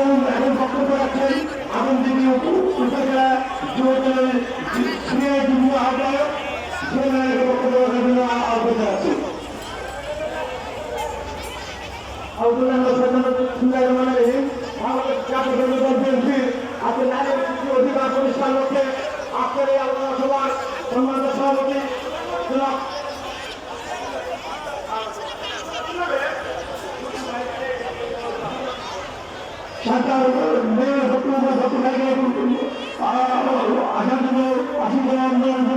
এখন বক্তব্য রাখছেন আগুন দেবী উপজেলা যুবদলের সিনিয়র যুব আহ্বায়ক বক্তব্য রাখার জন্য আহ্বান জানাচ্ছি। আজকে নারী অধিকার প্রতিষ্ঠার লক্ষ্যে আজকের এই আলোচনা সভার সম্মানিত সভাপতি সরকার মেয়ের আসার জন্য